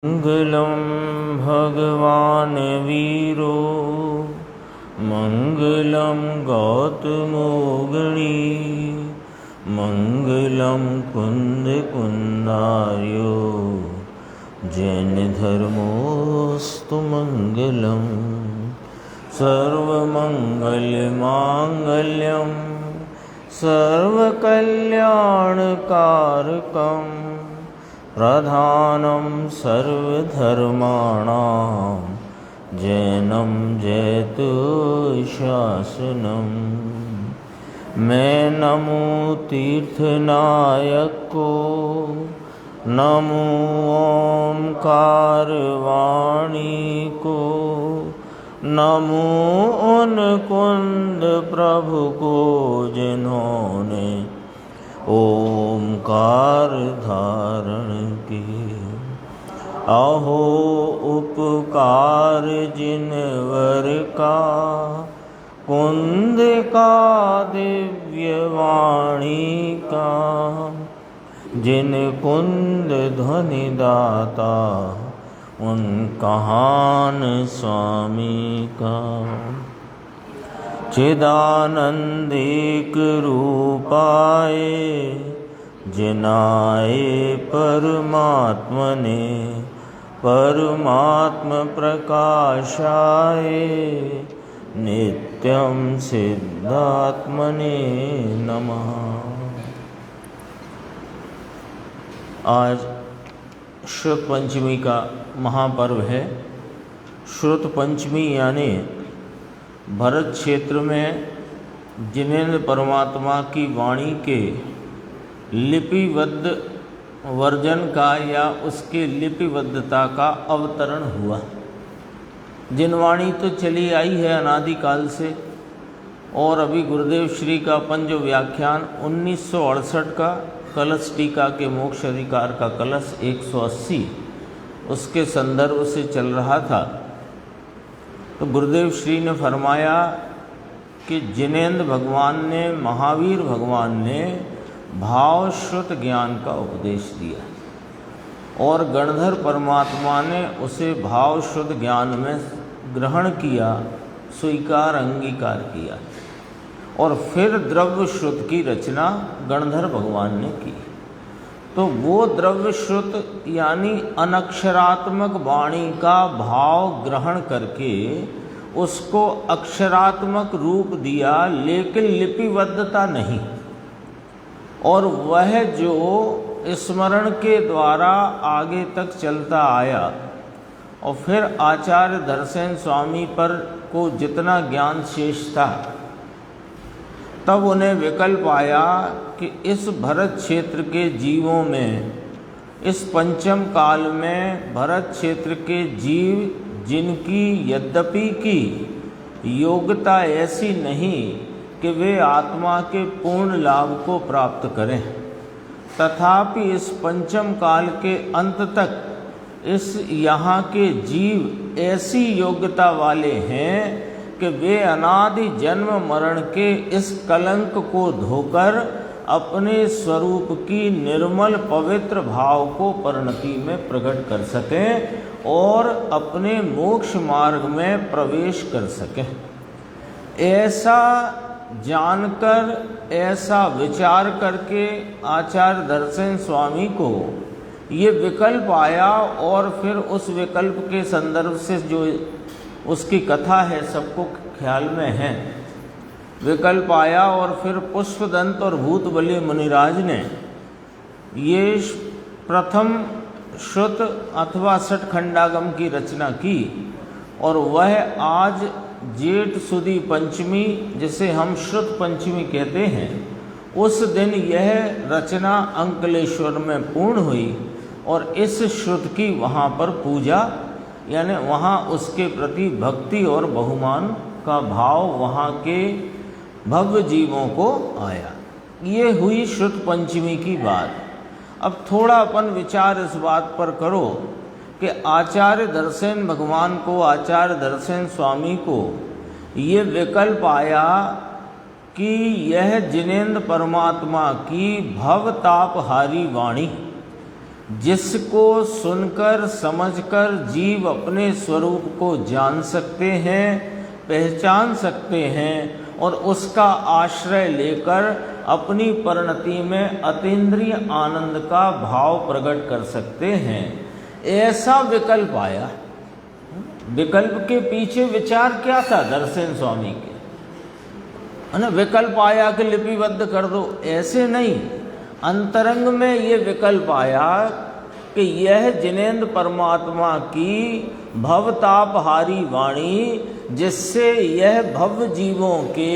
मंगलम भगवान वीरो मंगलम गौतमोगणी मंगलम कुंद कुंदार्यो जैन धर्मोस्तु मंगलम सर्वमंगल मांगल्यम सर्वकल्याणकारकम प्रधानं सर्वधर्माणां जैनं जयतु शासनम्। मैं नमो तीर्थनायक को, नमो ओंकार वाणी को, नमो उन कुंद प्रभु को जिन्होंने ओंकार धारण किए। अहो उपकार जिनवर का, कुंद का दिव्य वाणी का, जिन कुंद ध्वनि दाता उन कहान स्वामी का। चिदानंदिक रूपाए जिनाए परमात्मने, परमात्म प्रकाशाए नित्यं सिद्धात्मने नमः। आज श्रुत पंचमी का महापर्व है। श्रुत पंचमी यानी भरत क्षेत्र में जिनेंद्र परमात्मा की वाणी के लिपिबद्ध वर्जन का या उसके लिपिबद्धता का अवतरण हुआ। जिनवाणी तो चली आई है अनादिकाल से, और अभी गुरुदेव श्री का पंज व्याख्यान 1968 का कलश टीका के मोक्ष अधिकार का कलश 180 उसके संदर्भ से चल रहा था। तो गुरुदेव श्री ने फरमाया कि जिनेंद्र भगवान ने, महावीर भगवान ने भाव श्रुत ज्ञान का उपदेश दिया और गणधर परमात्मा ने उसे भाव श्रुत ज्ञान में ग्रहण किया, स्वीकार अंगीकार किया, और फिर द्रव्य श्रुत की रचना गणधर भगवान ने की। तो वो द्रव्य श्रुत यानी अनक्षरात्मक वाणी का भाव ग्रहण करके उसको अक्षरात्मक रूप दिया, लेकिन लिपिबद्धता नहीं। और वह जो स्मरण के द्वारा आगे तक चलता आया, और फिर आचार्य धरसेन स्वामी पर को जितना ज्ञान शेष था, तब उन्हें विकल्प आया कि इस भरत क्षेत्र के जीवों में, इस पंचम काल में भरत क्षेत्र के जीव जिनकी यद्यपि की योग्यता ऐसी नहीं कि वे आत्मा के पूर्ण लाभ को प्राप्त करें, तथापि इस पंचम काल के अंत तक इस यहाँ के जीव ऐसी योग्यता वाले हैं कि वे अनादि जन्म मरण के इस कलंक को धोकर अपने स्वरूप की निर्मल पवित्र भाव को परिणति में प्रकट कर सकें और अपने मोक्ष मार्ग में प्रवेश कर सकें। ऐसा जानकर, ऐसा विचार करके आचार्य धरसेन स्वामी को ये विकल्प आया, और फिर उस विकल्प के संदर्भ से जो उसकी कथा है सबको ख्याल में है। विकल्प आया और फिर पुष्पदंत और भूतबली मुनिराज ने ये प्रथम श्रुत अथवा षटखंडागम की रचना की, और वह आज जेठ सुदी पंचमी, जिसे हम श्रुत पंचमी कहते हैं, उस दिन यह रचना अंकलेश्वर में पूर्ण हुई। और इस श्रुत की वहाँ पर पूजा, यानी वहाँ उसके प्रति भक्ति और बहुमान का भाव वहाँ के भव्य जीवों को आया। ये हुई श्रुत पंचमी की बात। अब थोड़ा अपन विचार इस बात पर करो कि आचार्य धरसेन भगवान को, आचार्य धरसेन स्वामी को ये विकल्प आया कि यह जिनेंद्र परमात्मा की भवतापहारी वाणी, जिसको सुनकर समझकर जीव अपने स्वरूप को जान सकते हैं, पहचान सकते हैं और उसका आश्रय लेकर अपनी परिणति में अतीन्द्रिय आनंद का भाव प्रकट कर सकते हैं। ऐसा विकल्प आया। विकल्प के पीछे विचार क्या था दर्शन स्वामी के, है ना? विकल्प आया कि लिपिबद्ध कर दो, ऐसे नहीं। अंतरंग में ये विकल्प आया कि यह जिनेंद्र परमात्मा की भवतापहारी वाणी, जिससे यह भव जीवों के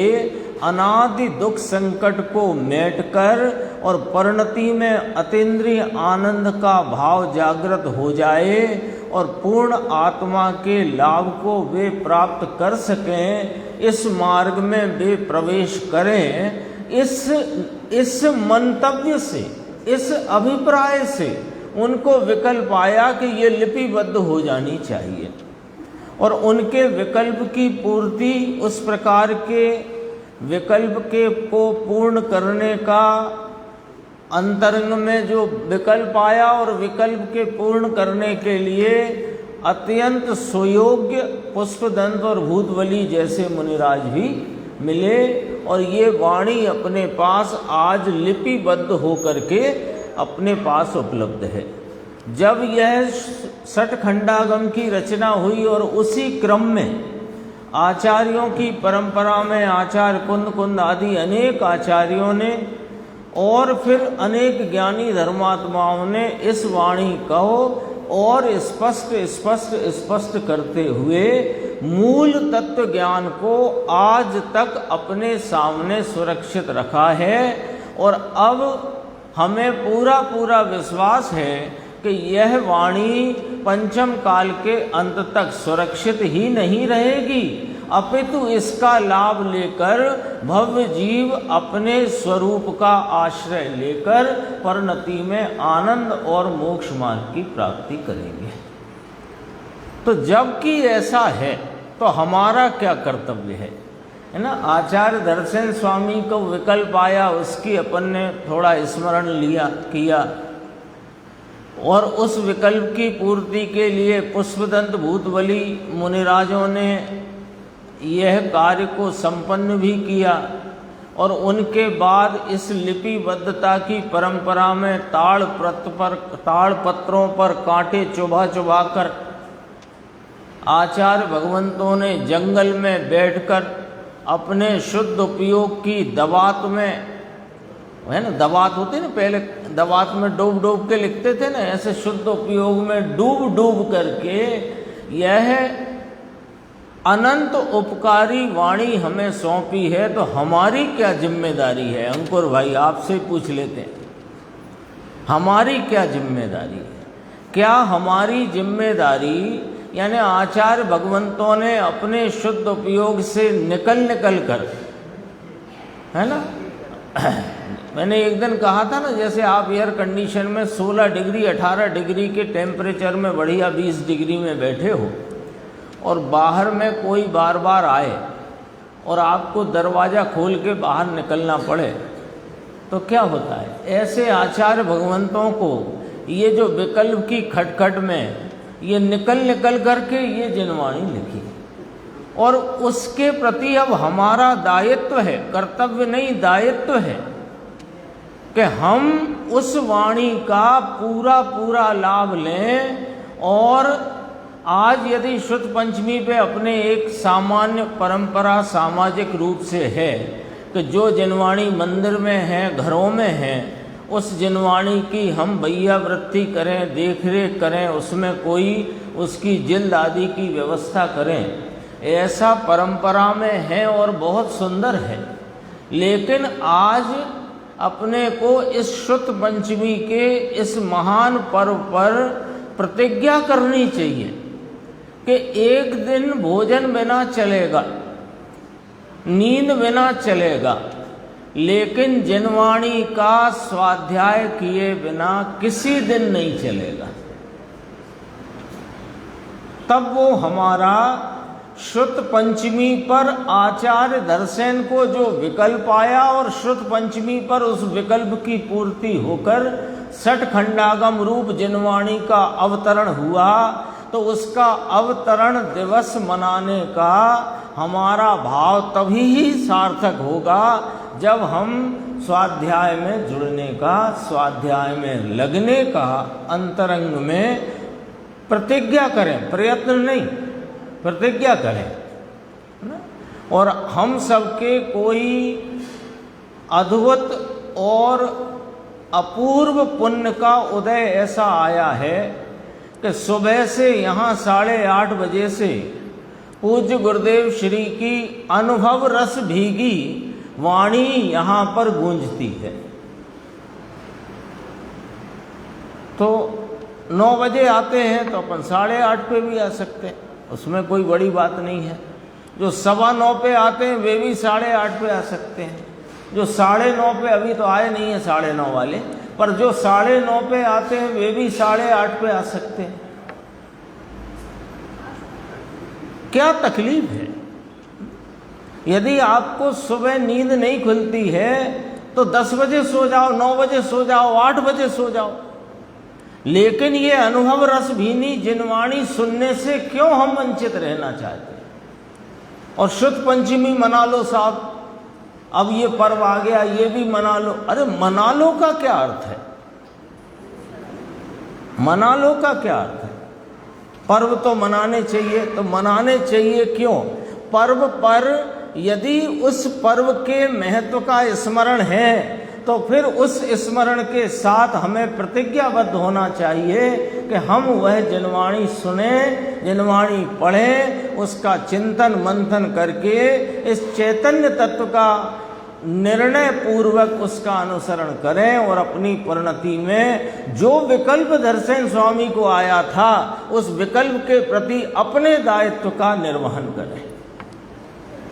अनादि दुख संकट को मेटकर और परिणति में अतीन्द्रिय आनंद का भाव जागृत हो जाए और पूर्ण आत्मा के लाभ को वे प्राप्त कर सकें, इस मार्ग में वे प्रवेश करें। इस मंतव्य से, इस अभिप्राय से उनको विकल्प आया कि ये लिपिबद्ध हो जानी चाहिए। और उनके विकल्प की पूर्ति, उस प्रकार के विकल्प के को पूर्ण करने का अंतरंग में जो विकल्प आया, और विकल्प के पूर्ण करने के लिए अत्यंत सुयोग्य पुष्पदंत और भूतबली जैसे मुनिराज भी मिले। और ये वाणी अपने पास आज लिपिबद्ध होकर के अपने पास उपलब्ध है। जब यह षटखंडागम की रचना हुई और उसी क्रम में आचार्यों की परंपरा में आचार्य कुंद आदि अनेक आचार्यों ने और फिर अनेक ज्ञानी धर्मात्माओं ने इस वाणी को और स्पष्ट करते हुए मूल तत्व ज्ञान को आज तक अपने सामने सुरक्षित रखा है। और अब हमें पूरा विश्वास है कि यह वाणी पंचम काल के अंत तक सुरक्षित ही नहीं रहेगी, अपितु इसका लाभ लेकर भव्य जीव अपने स्वरूप का आश्रय लेकर परिणति में आनंद और मोक्ष मार्ग की प्राप्ति करेंगे। तो जबकि ऐसा है तो हमारा क्या कर्तव्य है ना? आचार्य दर्शन स्वामी को विकल्प आया, उसकी अपन ने थोड़ा स्मरण किया और उस विकल्प की पूर्ति के लिए पुष्पदंत भूतबली मुनिराजों ने यह कार्य को संपन्न भी किया। और उनके बाद इस लिपिबद्धता की परंपरा में ताड़पत्रों पर कांटे चुभा कर आचार्य भगवंतों ने जंगल में बैठकर अपने शुद्ध उपयोग की दवात में, है ना, दवात होती ना, पहले दवात में डूब के लिखते थे ना, ऐसे शुद्ध उपयोग में डूब करके यह अनंत उपकारी वाणी हमें सौंपी है। तो हमारी क्या जिम्मेदारी है? अंकुर भाई आपसे पूछ लेते हैं, हमारी क्या जिम्मेदारी है? क्या हमारी जिम्मेदारी, यानी आचार्य भगवंतों ने अपने शुद्ध उपयोग से निकल कर, है ना, मैंने एक दिन कहा था ना, जैसे आप एयर कंडीशन में 16 डिग्री 18 डिग्री के टेम्परेचर में बढ़िया 20 डिग्री में बैठे हो और बाहर में कोई बार आए और आपको दरवाज़ा खोल के बाहर निकलना पड़े तो क्या होता है? ऐसे आचार्य भगवंतों को ये जो विकल्प की खटखट में ये निकल करके ये जिनवाणी लिखी, और उसके प्रति अब हमारा दायित्व है, कर्तव्य नहीं दायित्व है कि हम उस वाणी का पूरा लाभ लें। और आज यदि शुद्ध पंचमी पे अपने एक सामान्य परंपरा सामाजिक रूप से है कि जो जिनवाणी मंदिर में है, घरों में है, उस जिनवाणी की हम बैया वृत्ति करें, देख रेख करें, उसमें कोई उसकी जिल्द आदि की व्यवस्था करें, ऐसा परंपरा में है और बहुत सुंदर है। लेकिन आज अपने को इस शुद्ध पंचमी के इस महान पर्व पर प्रतिज्ञा करनी चाहिए कि एक दिन भोजन बिना चलेगा, नींद बिना चलेगा, लेकिन जिनवाणी का स्वाध्याय किए बिना किसी दिन नहीं चलेगा। तब वो हमारा शुद्ध पंचमी पर आचार्य दर्शन को जो विकल्प आया और शुद्ध पंचमी पर उस विकल्प की पूर्ति होकर षटखंडागम रूप जिनवाणी का अवतरण हुआ, तो उसका अवतरण दिवस मनाने का हमारा भाव तभी ही सार्थक होगा जब हम स्वाध्याय में जुड़ने का, स्वाध्याय में लगने का अंतरंग में प्रतिज्ञा करें, प्रयत्न नहीं, प्रतिज्ञा करें। और हम सबके कोई अद्भुत और अपूर्व पुण्य का उदय ऐसा आया है कि सुबह से यहाँ 8:30 बजे से पूज्य गुरुदेव श्री की अनुभव रस भीगी वाणी यहाँ पर गूंजती है। तो 9 बजे आते हैं तो अपन 8:30 पे भी आ सकते हैं, उसमें कोई बड़ी बात नहीं है। जो 9:15 पे आते हैं वे भी 8:30 पे आ सकते हैं। जो 9:30 पे अभी तो आए नहीं है 9:30 वाले, पर जो 9:30 पे आते हैं वे भी 8:30 पे आ सकते हैं। क्या तकलीफ है? यदि आपको सुबह नींद नहीं खुलती है तो 10 बजे सो जाओ, 9 बजे सो जाओ, 8 बजे सो जाओ, लेकिन ये अनुभव रस भीनी जिनवाणी सुनने से क्यों हम वंचित रहना चाहते हैं? और शुद्ध पंचमी मना लो साहब, अब ये पर्व आ गया ये भी मना लो। अरे मना लो का क्या अर्थ है? मना लो का क्या अर्थ है? पर्व तो मनाने चाहिए, तो मनाने चाहिए क्यों? पर्व पर यदि उस पर्व के महत्व का स्मरण है तो फिर उस स्मरण के साथ हमें प्रतिज्ञाबद्ध होना चाहिए कि हम वह जिनवाणी सुने, जिनवाणी पढ़ें, उसका चिंतन मंथन करके इस चैतन्य तत्व का निर्णय पूर्वक उसका अनुसरण करें और अपनी परिणति में जो विकल्प दर्शन स्वामी को आया था उस विकल्प के प्रति अपने दायित्व का निर्वहन करें।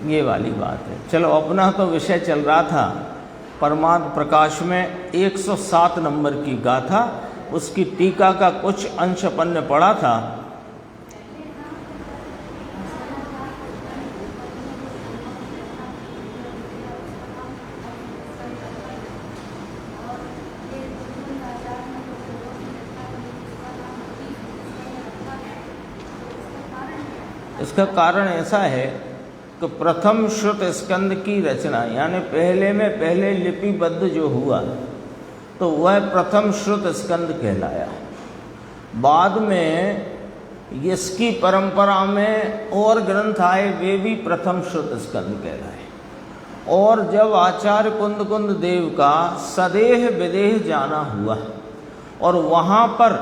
ये वाली बात है। चलो, अपना तो विषय चल रहा था परमार्थ प्रकाश में 107 नंबर की गाथा, उसकी टीका का कुछ अंश अपन ने पढ़ा था। इसका कारण ऐसा है कि प्रथम श्रुत स्कंद की रचना, यानी पहले में पहले लिपिबद्ध जो हुआ तो वह प्रथम श्रुत स्कंद कहलाया। बाद में इसकी परंपरा में और ग्रंथ आए, वे भी प्रथम श्रुत स्कंद कहलाए। और जब आचार्य कुंद देव का सदेह विदेह जाना हुआ और वहाँ पर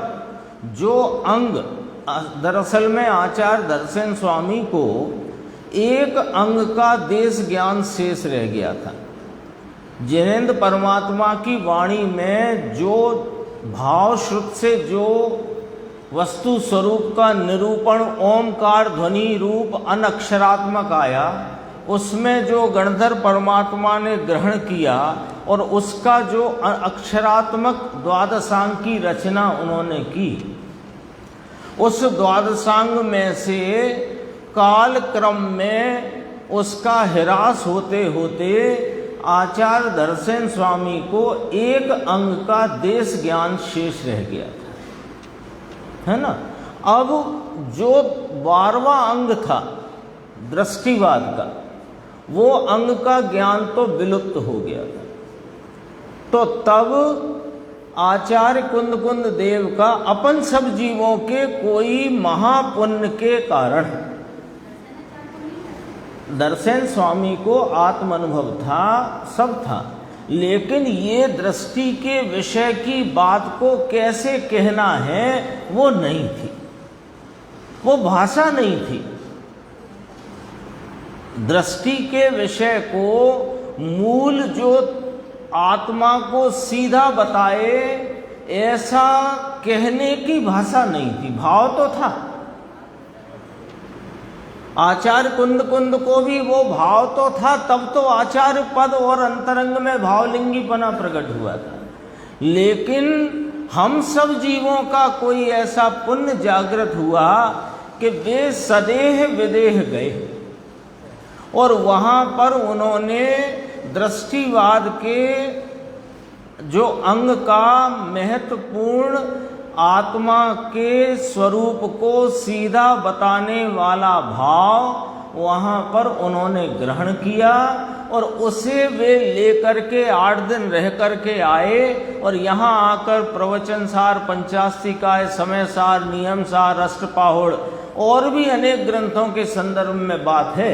जो अंग, दरअसल में आचार्य दर्शन स्वामी को एक अंग का देश ज्ञान शेष रह गया था। जिनेंद्र परमात्मा की वाणी में जो भाव श्रुत से जो वस्तु स्वरूप का निरूपण ओमकार ध्वनि रूप अनक्षरात्मक आया, उसमें जो गणधर परमात्मा ने ग्रहण किया और उसका जो अक्षरात्मक द्वादशांग की रचना उन्होंने की, उस द्वादशांग में से काल क्रम में उसका ह्रास होते होते आचार्य दर्शन स्वामी को एक अंग का देश ज्ञान शेष रह गया था, है ना। अब जो 12वां अंग था दृष्टिवाद का, वो अंग का ज्ञान तो विलुप्त हो गया था। तो तब आचार्य कुंद देव का अपन सब जीवों के कोई महापुण्य के कारण दर्शन स्वामी को आत्म अनुभव था, सब था, लेकिन ये दृष्टि के विषय की बात को कैसे कहना है वो नहीं थी, वो भाषा नहीं थी। दृष्टि के विषय को मूल जो आत्मा को सीधा बताए ऐसा कहने की भाषा नहीं थी, भाव तो था। आचार्य कुंद को भी वो भाव तो था, तब तो आचार्य पद और अंतरंग में भावलिंगीपना प्रकट हुआ था। लेकिन हम सब जीवों का कोई ऐसा पुण्य जागृत हुआ कि वे सदेह विदेह गए और वहाँ पर उन्होंने दृष्टिवाद के जो अंग का महत्वपूर्ण आत्मा के स्वरूप को सीधा बताने वाला भाव वहाँ पर उन्होंने ग्रहण किया और उसे वे लेकर के 8 दिन रह करके आए और यहाँ आकर प्रवचन सार, पंचास्तिकाय, समय सार, नियम सार, अष्टपाहुड़ और भी अनेक ग्रंथों के संदर्भ में बात है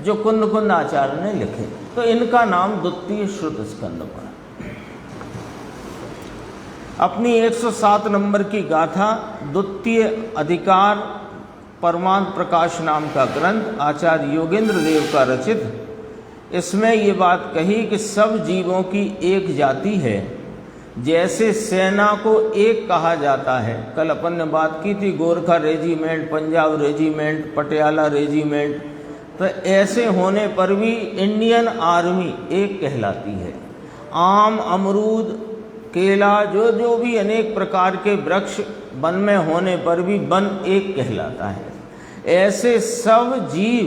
जो कुंद कुंद आचार्य ने लिखे। तो इनका नाम द्वितीय श्रुत स्कंद पड़ा। अपनी 107 नंबर की गाथा द्वितीय अधिकार परमांत प्रकाश नाम का ग्रंथ आचार्य योगेंद्र देव का रचित, इसमें ये बात कही कि सब जीवों की एक जाति है, जैसे सेना को एक कहा जाता है। कल अपन ने बात की थी Gorkha regiment, Punjab regiment, Patiala regiment, तो ऐसे होने पर भी इंडियन आर्मी एक कहलाती है। आम, अमरूद, केला, जो भी अनेक प्रकार के वृक्ष वन में होने पर भी वन एक कहलाता है। ऐसे सब जीव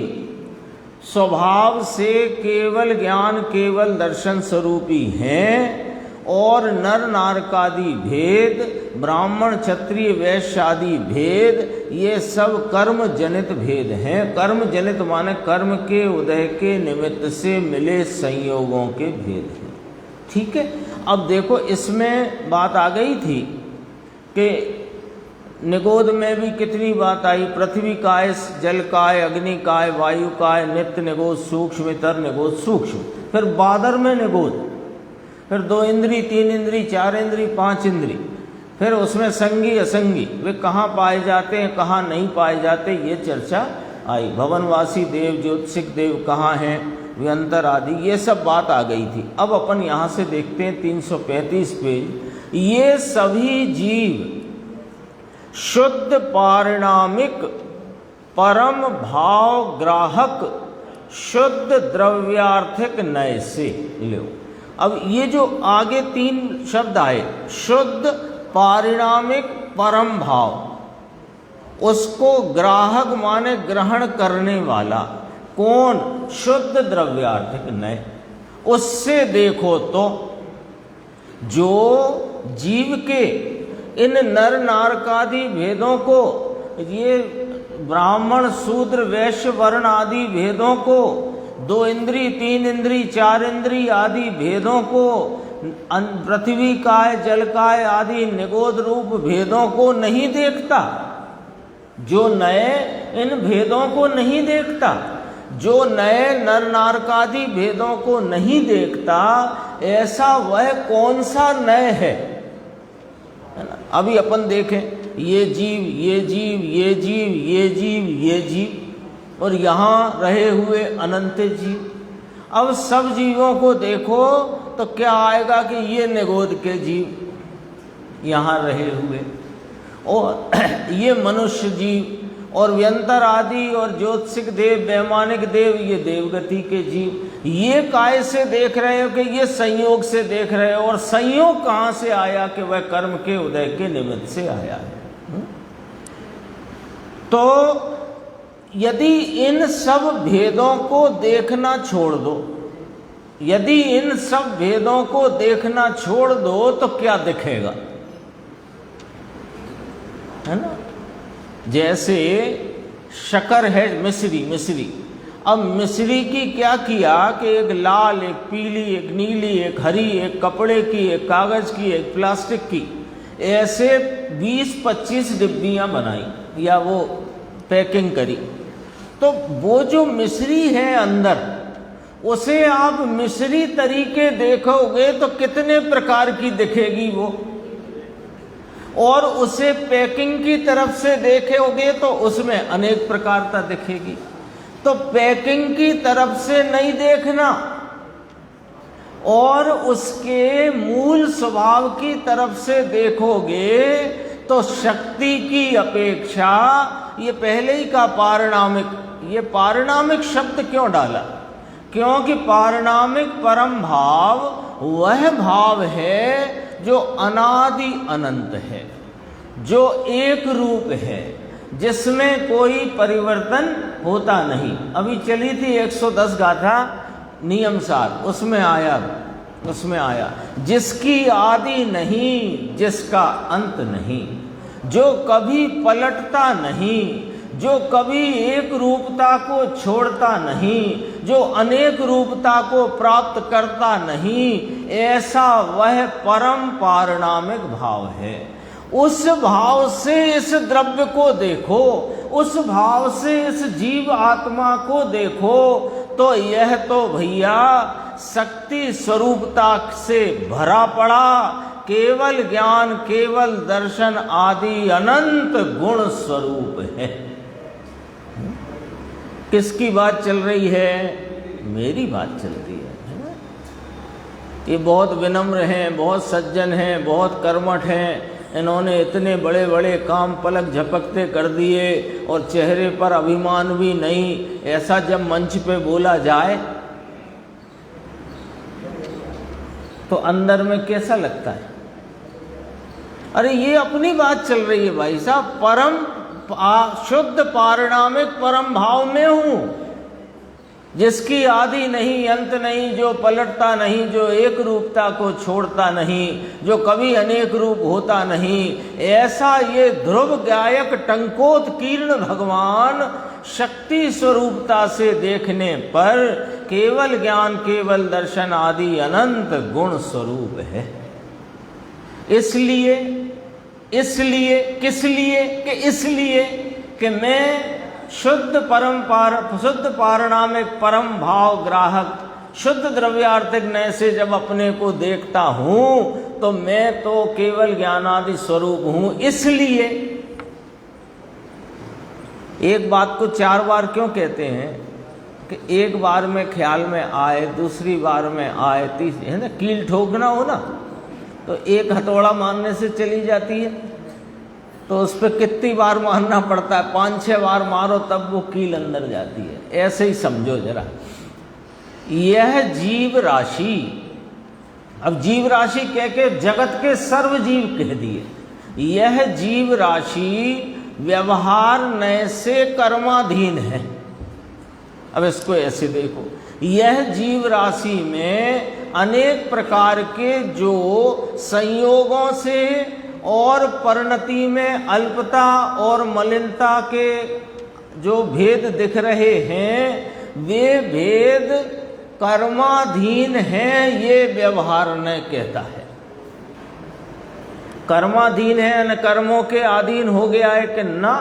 स्वभाव से केवल ज्ञान, केवल दर्शन स्वरूपी हैं और नर नारकादि भेद, ब्राह्मण, क्षत्रिय, वैश्य आदि भेद, ये सब कर्म जनित भेद हैं। कर्म जनित माने कर्म के उदय के निमित्त से मिले संयोगों के भेद हैं। ठीक है, अब देखो इसमें बात आ गई थी कि निगोद में भी कितनी बात आई, पृथ्वी काय, जल काय, अग्नि काय, वायु काय, नित्य निगोद, सूक्ष्म, इतर निगोद, सूक्ष्म। फिर बादर में निगोद, फिर 2 इंद्री, 3 इंद्री, 4 इंद्री, 5 इंद्री, फिर उसमें संगी असंगी वे कहाँ पाए जाते हैं, कहाँ नहीं पाए जाते, ये चर्चा आई। भवनवासी देव, ज्योतिषिक देव कहाँ हैं, वे अंतर आदि, ये सब बात आ गई थी। अब अपन यहाँ से देखते हैं 335 पेज। ये सभी जीव शुद्ध पारिणामिक परम भाव ग्राहक शुद्ध द्रव्यार्थिक नय से लो। अब ये जो आगे 3 शब्द आए, शुद्ध, पारिणामिक, परम भाव, उसको ग्राहक माने ग्रहण करने वाला, कौन? शुद्ध द्रव्यार्थिक नय। उससे देखो तो जो जीव के इन नर नारकादि भेदों को, ये ब्राह्मण, शूद्र, वैश्य, वर्ण आदि भेदों को, 2 इंद्री, 3 इंद्री, 4 इंद्री आदि भेदों को, पृथ्वी काय, जल काय आदि निगोद रूप भेदों को नहीं देखता, जो नए इन भेदों को नहीं देखता, जो नए नर नारकादि भेदों को नहीं देखता, ऐसा वह कौन सा नय है ना? अभी अपन देखें, ये जीव, ये जीव, ये जीव, ये जीव, ये जीव, और यहाँ रहे हुए अनंत जीव। अब सब जीवों को देखो तो क्या आएगा कि ये निगोद के जीव यहाँ रहे हुए, और ये मनुष्य जीव, और व्यंतर आदि और ज्योतिषिक देव, वैमानिक देव, ये देवगति के जीव। ये काय से देख रहे हो कि ये संयोग से देख रहे हो, और संयोग कहाँ से आया कि वह कर्म के उदय के निमित्त से आया है। तो यदि इन सब भेदों को देखना छोड़ दो, यदि इन सब भेदों को देखना छोड़ दो तो क्या दिखेगा, है ना? जैसे शक्कर है, मिश्री। अब मिश्री की क्या किया कि एक लाल, एक पीली, एक नीली, एक हरी, एक कपड़े की, एक कागज की, एक प्लास्टिक की, ऐसे 20-25 डिब्बियां बनाई या वो पैकिंग करी। तो वो जो मिश्री है अंदर, उसे आप मिश्री तरीके देखोगे तो कितने प्रकार की दिखेगी वो, और उसे पैकिंग की तरफ से देखोगे तो उसमें अनेक प्रकारता दिखेगी। तो पैकिंग की तरफ से नहीं देखना और उसके मूल स्वभाव की तरफ से देखोगे तो शक्ति की अपेक्षा, ये पहले ही का पारिणामिक, ये पारिणामिक शब्द क्यों डाला? क्योंकि पारिणामिक परम भाव वह भाव है जो अनादि अनंत है, जो एक रूप है, जिसमें कोई परिवर्तन होता नहीं। अभी चली थी 110 गाथा नियम सार, उसमें आया उसमें आया, जिसकी आदि नहीं, जिसका अंत नहीं, जो कभी पलटता नहीं, जो कभी एक रूपता को छोड़ता नहीं, जो अनेक रूपता को प्राप्त करता नहीं, ऐसा वह परम पारणामिक भाव है। उस भाव से इस द्रव्य को देखो, उस भाव से इस जीव आत्मा को देखो, तो यह तो भैया शक्ति स्वरूपता से भरा पड़ा केवल ज्ञान, केवल दर्शन आदि अनंत गुण स्वरूप है। किसकी बात चल रही है? मेरी बात चलती है ना? ये बहुत विनम्र हैं, बहुत सज्जन हैं, बहुत कर्मठ हैं, इन्होंने इतने बड़े बड़े काम पलक झपकते कर दिए और चेहरे पर अभिमान भी नहीं। ऐसा जब मंच पे बोला जाए तो अंदर में कैसा लगता है? अरे ये अपनी बात चल रही है भाई साहब, परम शुद्ध पारणामिक परम भाव में हूं, जिसकी आदि नहीं, अंत नहीं, जो पलटता नहीं, जो एक रूपता को छोड़ता नहीं, जो कभी अनेक रूप होता नहीं, ऐसा ये ध्रुव गायक टंकोत्कीर्ण भगवान शक्ति स्वरूपता से देखने पर केवल ज्ञान, केवल दर्शन आदि अनंत गुण स्वरूप है। इसलिए किस लिए कि इसलिए कि मैं शुद्ध शुद्ध पारणामिक परम भाव ग्राहक शुद्ध द्रव्यार्थिक नय से जब अपने को देखता हूं तो मैं तो केवल ज्ञानादि स्वरूप हूं। इसलिए एक बात को 4 बार क्यों कहते हैं कि एक बार में ख्याल में आए, दूसरी बार में आए, तीसरी, है ना, कील ठोकना हो ना तो एक हथौड़ा मारने से चली जाती है, तो उस पर कितनी बार मारना पड़ता है? 5-6 बार मारो तब वो कील अंदर जाती है। ऐसे ही समझो जरा, यह जीव राशि, अब जीव राशि कह के जगत के सर्व जीव कह दिए, यह जीव राशि व्यवहार नय से कर्माधीन है। अब इसको ऐसे देखो, यह जीव राशि में अनेक प्रकार के जो संयोगों से और परिणति में अल्पता और मलिनता के जो भेद दिख रहे हैं, वे भेद कर्माधीन हैं, ये व्यवहार न कहता है। कर्माधीन है न कर्मों के अधीन हो गया है कि ना,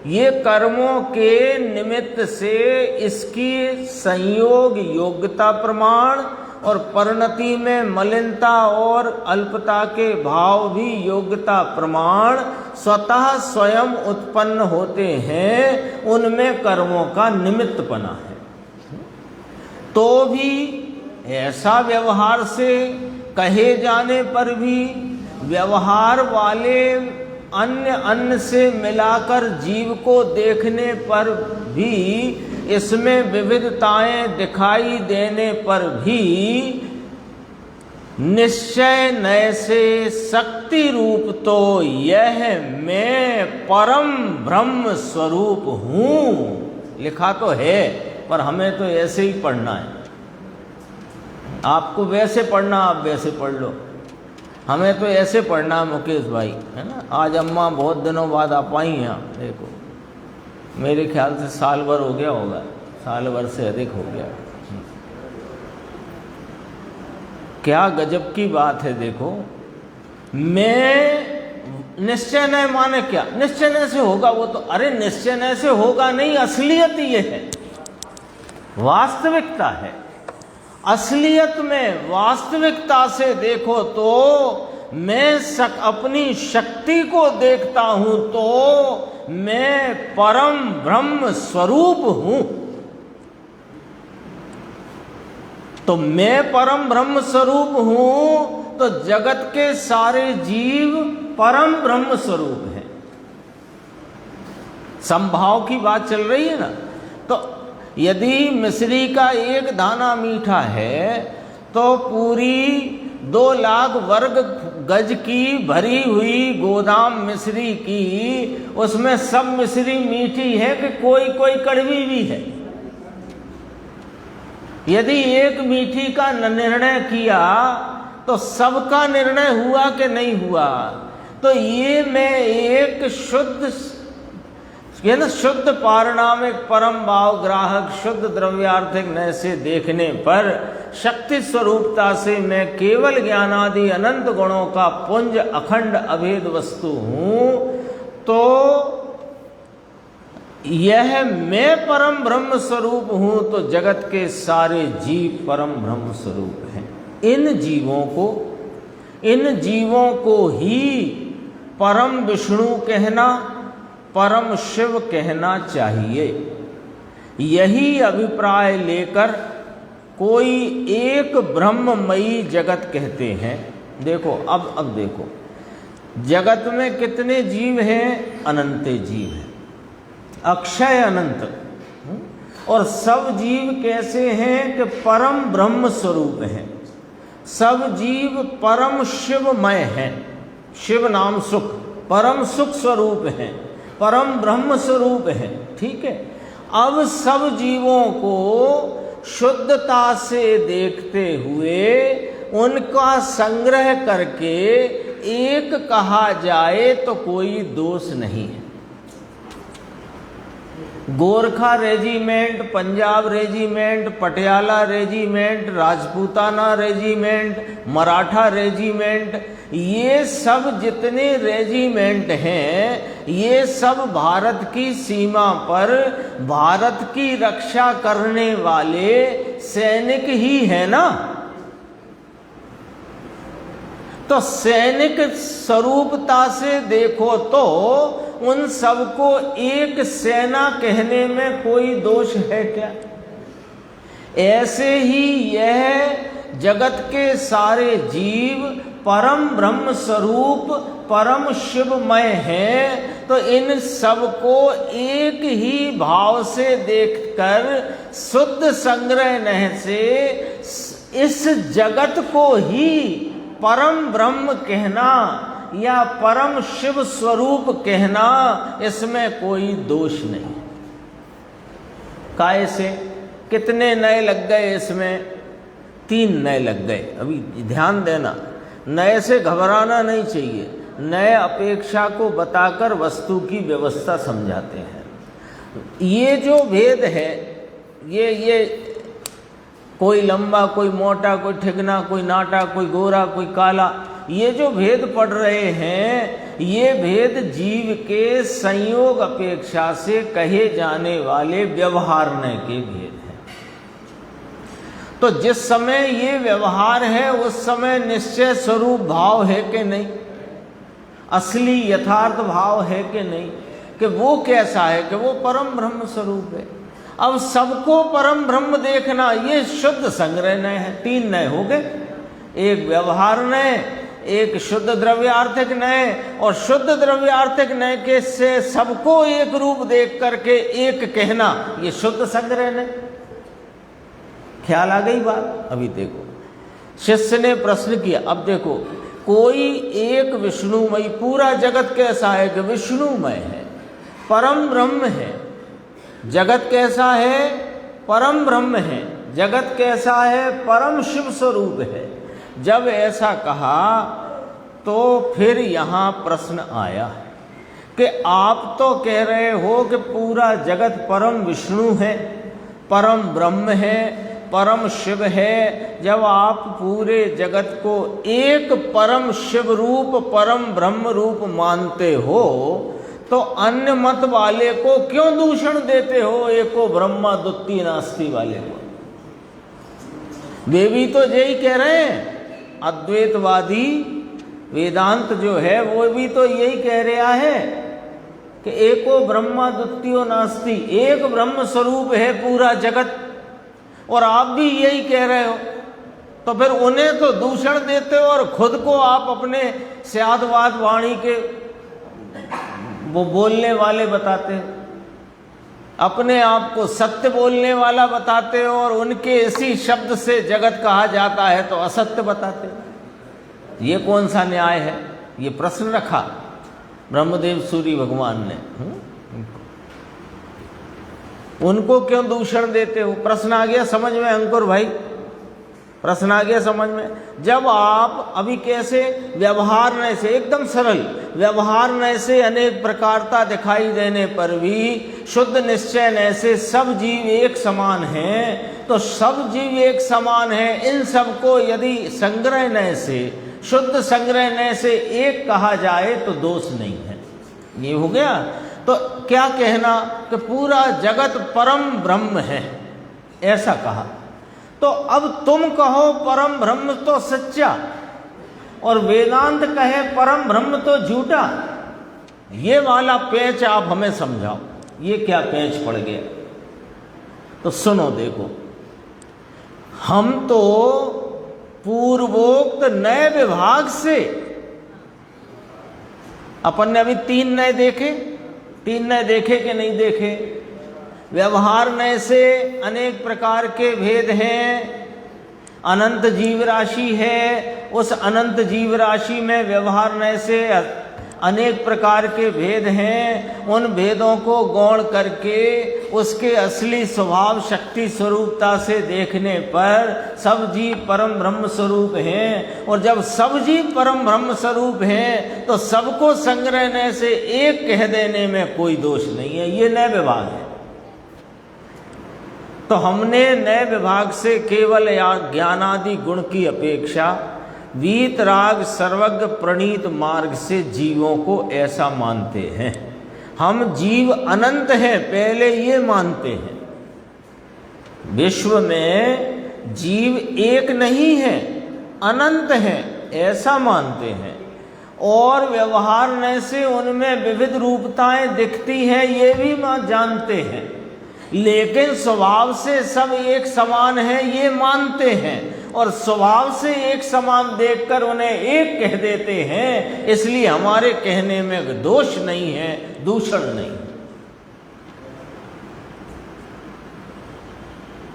ये कर्मों के निमित्त से इसकी संयोग योग्यता प्रमाण और परिणति में मलिनता और अल्पता के भाव भी योग्यता प्रमाण स्वतः स्वयं उत्पन्न होते हैं, उनमें कर्मों का निमित्तपना है। तो भी ऐसा व्यवहार से कहे जाने पर भी व्यवहार वाले अन्य से मिलाकर जीव को देखने पर भी इसमें विविधताएं दिखाई देने पर भी निश्चय नय से शक्ति रूप तो यह मैं परम ब्रह्म स्वरूप हूं। लिखा तो है पर हमें तो ऐसे ही पढ़ना है। आपको वैसे पढ़ना, आप वैसे पढ़ लो, हमें तो ऐसे पढ़ना है मुकेश भाई, है ना। आज अम्मा बहुत दिनों बाद आप आई हैं, देखो मेरे ख्याल से साल भर हो गया होगा, साल भर से अधिक हो गया। क्या गजब की बात है। देखो, मैं निश्चय नय माने क्या? निश्चय नय से होगा वो तो, अरे निश्चय नय से होगा नहीं, असलियत ये है, वास्तविकता है। असलियत में वास्तविकता से देखो तो मैं अपनी शक्ति को देखता हूं तो मैं परम ब्रह्म स्वरूप हूं। तो मैं परम ब्रह्म स्वरूप हूं तो जगत के सारे जीव परम ब्रह्म स्वरूप हैं। संभाव की बात चल रही है ना। तो यदि मिश्री का एक दाना मीठा है तो पूरी 2 लाख वर्ग गज की भरी हुई गोदाम मिश्री की, उसमें सब मिश्री मीठी है कि कोई कोई कड़वी भी है? यदि एक मीठी का निर्णय किया तो सबका निर्णय हुआ कि नहीं हुआ? तो ये मैं एक शुद्ध पारणामिक परम भाव ग्राहक शुद्ध द्रव्यार्थिक नय से देखने पर शक्ति स्वरूपता से मैं केवल ज्ञानादि अनंत गुणों का पुंज अखंड अभेद वस्तु हूं, तो यह मैं परम ब्रह्म स्वरूप हूं, तो जगत के सारे जीव परम ब्रह्म स्वरूप हैं। इन जीवों को ही परम विष्णु कहना, परम शिव कहना चाहिए। यही अभिप्राय लेकर कोई एक ब्रह्ममयी जगत कहते हैं। देखो अब देखो, जगत में कितने जीव हैं? अनंत जीव हैं, अक्षय अनंत। और सब जीव कैसे हैं कि परम ब्रह्म स्वरूप हैं। सब जीव परम शिवमय हैं, शिव नाम सुख, परम सुख स्वरूप हैं, परम ब्रह्म स्वरूप है। ठीक है, अब सब जीवों को शुद्धता से देखते हुए उनका संग्रह करके एक कहा जाए तो कोई दोष नहीं है। Gorkha regiment, Punjab regiment, Patiala regiment, Rajputana regiment, Maratha regiment, ये सब जितने रेजिमेंट हैं, ये सब भारत की सीमा पर भारत की रक्षा करने वाले सैनिक ही है ना। तो सैनिक स्वरूपता से देखो तो उन सबको एक सेना कहने में कोई दोष है क्या? ऐसे ही यह जगत के सारे जीव परम ब्रह्म स्वरूप परम शिवमय हैं, तो इन सबको एक ही भाव से देखकर शुद्ध संग्रह से इस जगत को ही परम ब्रह्म कहना या परम शिव स्वरूप कहना, इसमें कोई दोष नहीं। काय से कितने नए लग गए? इसमें 3 नए लग गए। अभी ध्यान देना, नए से घबराना नहीं चाहिए। नए अपेक्षा को बताकर वस्तु की व्यवस्था समझाते हैं। ये जो भेद है, ये कोई लंबा, कोई मोटा, कोई ठिगना, कोई नाटा, कोई गोरा, कोई काला, ये जो भेद पड़ रहे हैं, ये भेद जीव के संयोग अपेक्षा से कहे जाने वाले व्यवहारने के भेद हैं। तो जिस समय ये व्यवहार है उस समय निश्चय स्वरूप भाव है कि नहीं, असली यथार्थ भाव है कि नहीं, कि वो कैसा है, कि वो परम ब्रह्म स्वरूप है। अब सबको परम ब्रह्म देखना, ये शुद्ध संग्रह नय है। 3 नय हो गए, एक व्यवहार नय, एक शुद्ध द्रव्यार्थिक नय, और शुद्ध द्रव्यार्थिक नय के से सबको एक रूप देख करके एक कहना, ये शुद्ध संग्रह नय। ख्याल आ गई बात? अभी देखो, शिष्य ने प्रश्न किया। अब देखो, कोई एक विष्णुमय, पूरा जगत कैसा है कि विष्णुमय है, परम ब्रह्म है। जगत कैसा है? परम ब्रह्म है। जगत कैसा है? परम शिव स्वरूप है। जब ऐसा कहा तो फिर यहाँ प्रश्न आया कि आप तो कह रहे हो कि पूरा जगत परम विष्णु है, परम ब्रह्म है, परम शिव है। जब आप पूरे जगत को एक परम शिव रूप, परम ब्रह्म रूप मानते हो, तो अन्य मत वाले को क्यों दूषण देते हो? एको ब्रह्मा द्वितीय नास्ति वाले को। वे भी तो यही कह रहे हैं, अद्वैतवादी वेदांत जो है वो भी तो यही कह रहा है कि एको ब्रह्मा द्वितीयो नास्ति, एक ब्रह्म स्वरूप है पूरा जगत, और आप भी यही कह रहे हो। तो फिर उन्हें तो दूषण देते हो और खुद को आप अपने स्यादवाद वाणी के वो बोलने वाले बताते हो, अपने आप को सत्य बोलने वाला बताते हो, और उनके इसी शब्द से जगत कहा जाता है तो असत्य बताते हो। ये कौन सा न्याय है? ये प्रश्न रखा ब्रह्मदेव सूरी भगवान ने। उनको क्यों दूषण देते हो? प्रश्न आ गया समझ में अंकुर भाई? प्रश्न आ गया समझ में? जब आप अभी कैसे व्यवहार नय से, एकदम सरल व्यवहार नय से अनेक प्रकारता दिखाई देने पर भी शुद्ध निश्चय नय से सब जीव एक समान हैं, तो सब जीव एक समान हैं, इन सबको यदि संग्रह नय से, शुद्ध संग्रह नय से एक कहा जाए तो दोष नहीं है। ये हो गया। तो क्या कहना कि पूरा जगत परम ब्रह्म है, ऐसा कहा। तो अब तुम कहो परम ब्रह्म तो सच्चा और वेदांत कहे परम ब्रह्म तो झूठा, ये वाला पेच आप हमें समझाओ, ये क्या पेच पड़ गया? तो सुनो देखो, हम तो पूर्वोक्त नए विभाग से, अपन ने अभी 3 नए देखे, 3 नए देखे कि नहीं देखे? व्यवहार नय से अनेक प्रकार के भेद हैं, अनंत जीव राशि है, उस अनंत जीव राशि में व्यवहार नय से अनेक प्रकार के भेद हैं। उन भेदों को गौण करके उसके असली स्वभाव शक्ति स्वरूपता से देखने पर सब जीव परम ब्रह्म स्वरूप हैं, और जब सब जीव परम ब्रह्म स्वरूप हैं तो सबको संग्रहने से एक कह देने में कोई दोष नहीं है। ये नए विभाग है। तो हमने नए विभाग से केवल ज्ञानादि गुण की अपेक्षा वीतराग सर्वज्ञ प्रणीत मार्ग से जीवों को ऐसा मानते हैं। हम जीव अनंत हैं, पहले ये मानते हैं। विश्व में जीव एक नहीं है, अनंत हैं, ऐसा मानते हैं। और व्यवहार नय से उनमें विविध रूपताएं दिखती हैं, ये भी जानते हैं। लेकिन स्वभाव से सब एक समान है, ये मानते हैं, और स्वभाव से एक समान देखकर उन्हें एक कह देते हैं। इसलिए हमारे कहने में दोष नहीं है, दूषण नहीं।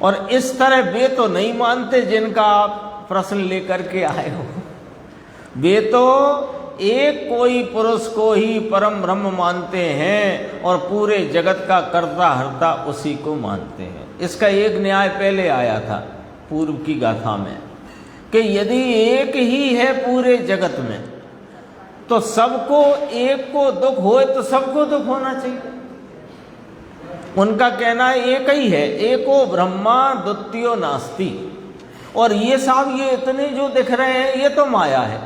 और इस तरह वे तो नहीं मानते जिनका आप प्रश्न लेकर के आए हो। वे तो एक कोई पुरुष को ही परम ब्रह्म मानते हैं और पूरे जगत का कर्ता हर्ता उसी को मानते हैं। इसका एक न्याय पहले आया था पूर्व की गाथा में कि यदि एक ही है पूरे जगत में तो सबको, एक को दुख होए तो सबको दुख होना चाहिए। उनका कहना एक ही है, एको ब्रह्मा द्वितीयो नास्ति। और ये साहब ये इतने जो दिख रहे हैं ये तो माया है,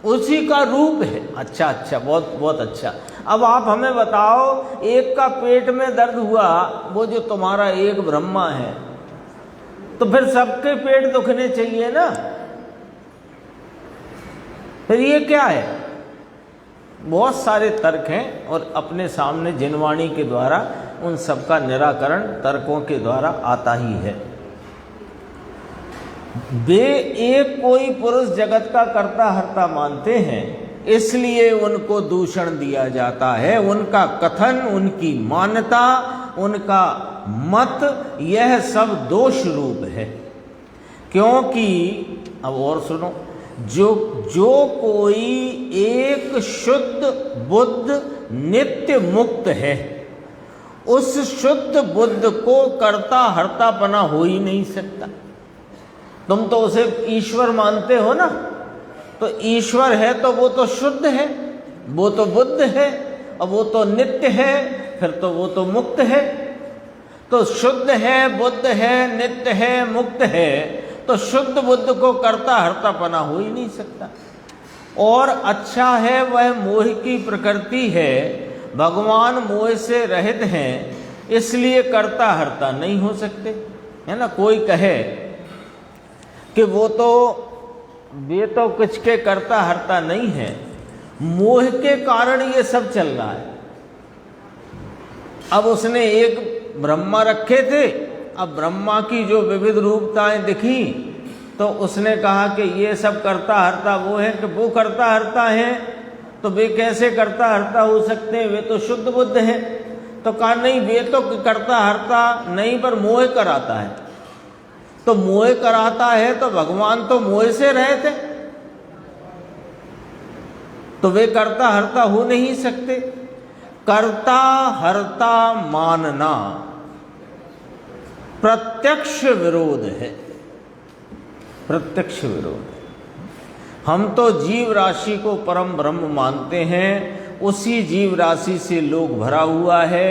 उसी का रूप है। अच्छा अच्छा, बहुत बहुत अच्छा। अब आप हमें बताओ, एक का पेट में दर्द हुआ, वो जो तुम्हारा एक ब्रह्मा है, तो फिर सबके पेट दुखने चाहिए ना? फिर ये क्या है? बहुत सारे तर्क हैं और अपने सामने जिनवाणी के द्वारा उन सबका निराकरण तर्कों के द्वारा आता ही है। वे एक कोई पुरुष जगत का कर्ता हर्ता मानते हैं, इसलिए उनको दूषण दिया जाता है। उनका कथन, उनकी मान्यता, उनका मत, यह सब दोष रूप है। क्योंकि अब और सुनो, जो कोई एक शुद्ध बुद्ध नित्य मुक्त है, उस शुद्ध बुद्ध को कर्ता हर्तापना हो ही नहीं सकता। तुम तो उसे ईश्वर मानते हो ना, तो ईश्वर है तो वो तो शुद्ध है, वो तो बुद्ध है, और वो तो नित्य है, फिर तो वो तो मुक्त है। तो शुद्ध है, बुद्ध है, नित्य है, मुक्त है, तो शुद्ध बुद्ध को कर्ता हर्तापना हो ही नहीं सकता। और अच्छा है, वह मोह की प्रकृति है, भगवान मोह से रहित हैं, इसलिए कर्ता हर्ता नहीं हो सकते, है ना। कोई कहे कि वे तो कुछ के कर्ता हर्ता नहीं है, मोह के कारण ये सब चल रहा है। अब उसने एक ब्रह्मा रखे थे, अब ब्रह्मा की जो विविध रूपताएं दिखी तो उसने कहा कि ये सब कर्ता हर्ता वो है, कि वो कर्ता हर्ता हैं तो वे कैसे कर्ता हर्ता हो सकते हैं, वे तो शुद्ध बुद्ध हैं। तो कहा नहीं, वे तो कर्ता हर्ता नहीं पर मोह कराता है। तो मोह कराता है तो भगवान तो मोह से रहे थे, तो वे कर्ता हर्ता हो नहीं सकते। कर्ता हर्ता मानना प्रत्यक्ष विरोध है, प्रत्यक्ष विरोध है। हम तो जीव राशि को परम ब्रह्म मानते हैं, उसी जीव राशि से लोक भरा हुआ है।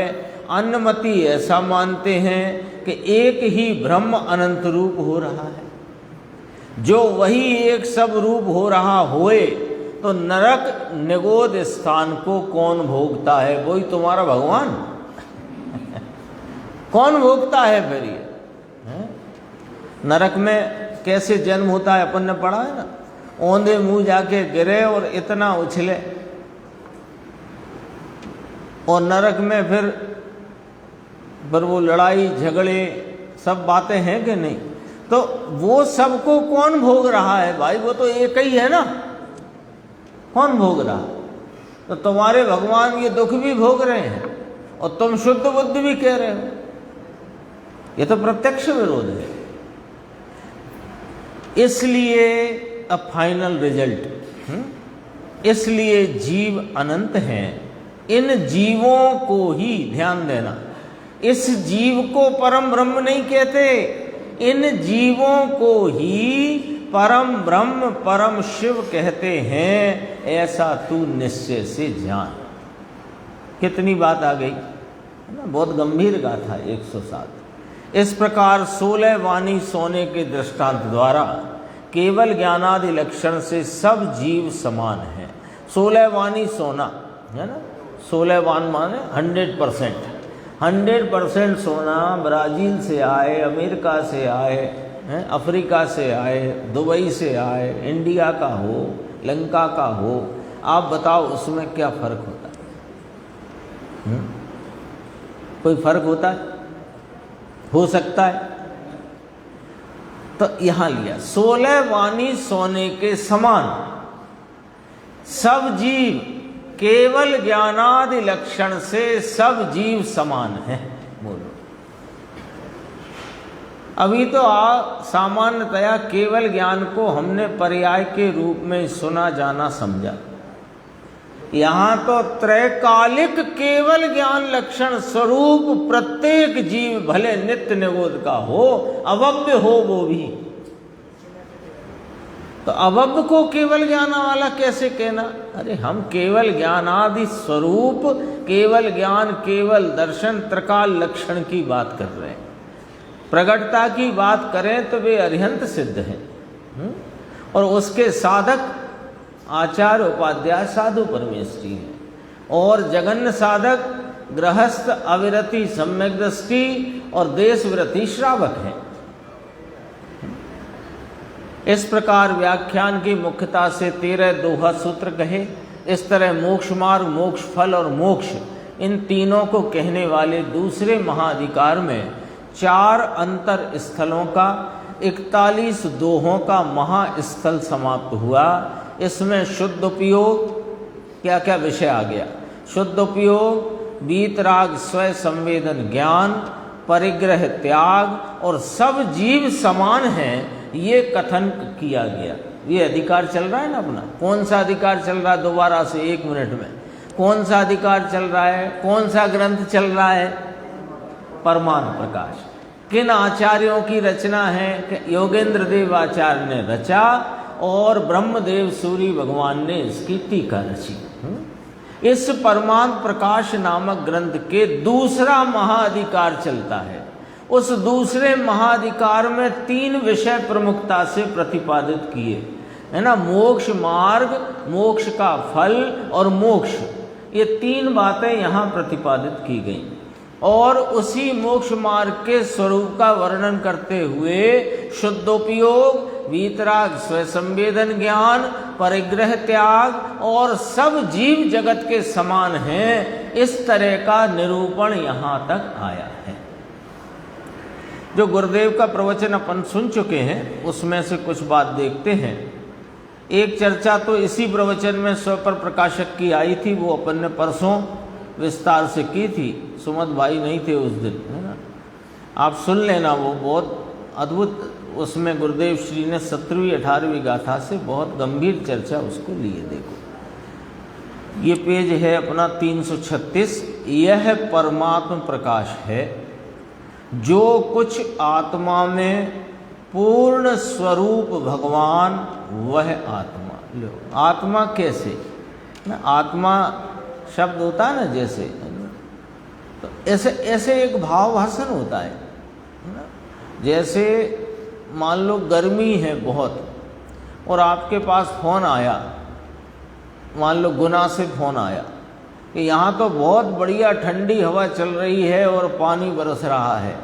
अन्नमति ऐसा मानते हैं कि एक ही ब्रह्म अनंत रूप हो रहा है। जो वही एक सब रूप हो रहा होए तो नरक निगोद स्थान को कौन भोगता है? वही तुम्हारा भगवान। कौन भोगता है फिर ये? नरक में कैसे जन्म होता है अपन ने पढ़ा है ना, औंधे मुंह जाके गिरे और इतना उछले, और नरक में फिर वो लड़ाई झगड़े सब बातें हैं कि नहीं? तो वो सबको कौन भोग रहा है भाई? वो तो एक ही है ना, कौन भोग रहा है? तो तुम्हारे भगवान ये दुख भी भोग रहे हैं और तुम शुद्ध बुद्धि भी कह रहे हो। ये तो प्रत्यक्ष विरोध है। इसलिए अब फाइनल रिजल्ट, इसलिए जीव अनंत हैं। इन जीवों को ही ध्यान देना, इस जीव को परम ब्रह्म नहीं कहते, इन जीवों को ही परम ब्रह्म परम शिव कहते हैं। ऐसा तू निश्चय से जान। कितनी बात आ गई ना, बहुत गंभीर गाथा 107। इस प्रकार 16 वाणी सोने के दृष्टांत द्वारा केवल ज्ञानादि लक्षण से सब जीव समान है। 16 वाणी सोना है ना, 16 वाण माने 100%। 100% सोना ब्राज़ील से आए, अमेरिका से आए, अफ्रीका से आए, दुबई से आए, इंडिया का हो, लंका का हो, आप बताओ उसमें क्या फ़र्क होता है? कोई फ़र्क होता है? हो सकता है? तो यहाँ लिया 16 वाणी सोने के समान सब जीव, केवल ज्ञानादि लक्षण से सब जीव समान है। बोलो, अभी तो सामान्यतया केवल ज्ञान को हमने पर्याय के रूप में सुना जाना समझा। यहाँ तो त्रैकालिक केवल ज्ञान लक्षण स्वरूप प्रत्येक जीव, भले नित्य निगोद का हो, अवव्य हो वो भी। तो अवव्य को केवल ज्ञान वाला कैसे कहना? अरे हम केवल ज्ञानादि स्वरूप, केवल ज्ञान, केवल दर्शन, त्रिकाल लक्षण की बात कर रहे हैं। प्रगटता की बात करें तो वे अरिहंत सिद्ध हैं, और उसके साधक आचार्य उपाध्याय साधु परमेश्वरी हैं, और जगन्न साधक गृहस्थ अविरति सम्यक दृष्टि और देश विरति श्रावक हैं। इस प्रकार व्याख्यान की मुख्यता से 13 दोहा सूत्र कहे। इस तरह मोक्ष मार्ग, मोक्ष फल और मोक्ष, इन तीनों को कहने वाले दूसरे महाअधिकार में 4 अंतर स्थलों का 41 दोहों का महास्थल समाप्त हुआ। इसमें शुद्ध उपयोग, क्या क्या विषय आ गया? शुद्ध उपयोग, वीतराग स्वय संवेदन ज्ञान, परिग्रह त्याग और सब जीव समान हैं, ये कथन किया गया। ये अधिकार चल रहा है ना अपना। कौन सा अधिकार चल रहा है? दोबारा से 1 मिनट में कौन सा अधिकार चल रहा है? कौन सा ग्रंथ चल रहा है? परमार्थ प्रकाश। किन आचार्यों की रचना है? योगेंद्र देव आचार्य ने रचा और ब्रह्मदेव सूरी भगवान ने इसकी टीका रची। इस परमार्थ प्रकाश नामक ग्रंथ के दूसरा महाअधिकार चलता है। उस दूसरे महाअधिकार में 3 विषय प्रमुखता से प्रतिपादित किए है ना, मोक्ष मार्ग, मोक्ष का फल और मोक्ष। ये 3 बातें यहाँ प्रतिपादित की गई, और उसी मोक्ष मार्ग के स्वरूप का वर्णन करते हुए शुद्धोपयोग, वीतराग स्वय संवेदन ज्ञान, परिग्रह त्याग और सब जीव जगत के समान हैं, इस तरह का निरूपण यहाँ तक आया है। जो गुरुदेव का प्रवचन अपन सुन चुके हैं उसमें से कुछ बात देखते हैं। एक चर्चा तो इसी प्रवचन में स्वपर प्रकाशक की आई थी, वो अपन ने परसों विस्तार से की थी। सुमत भाई नहीं थे उस दिन, है ना, आप सुन लेना, वो बहुत अद्भुत। उसमें गुरुदेव श्री ने 17वीं 18वीं गाथा से बहुत गंभीर चर्चा उसको लिए। देखो ये पेज है अपना 336। यह परमात्म प्रकाश है जो कुछ आत्मा में पूर्ण स्वरूप भगवान वह आत्मा। लो, आत्मा कैसे ना, आत्मा शब्द होता है ना जैसे, तो ऐसे ऐसे एक भाव भाषण होता है ना। जैसे मान लो गर्मी है बहुत और आपके पास फ़ोन आया, मान लो गुना से फ़ोन आया कि यहाँ तो बहुत बढ़िया ठंडी हवा चल रही है और पानी बरस रहा है,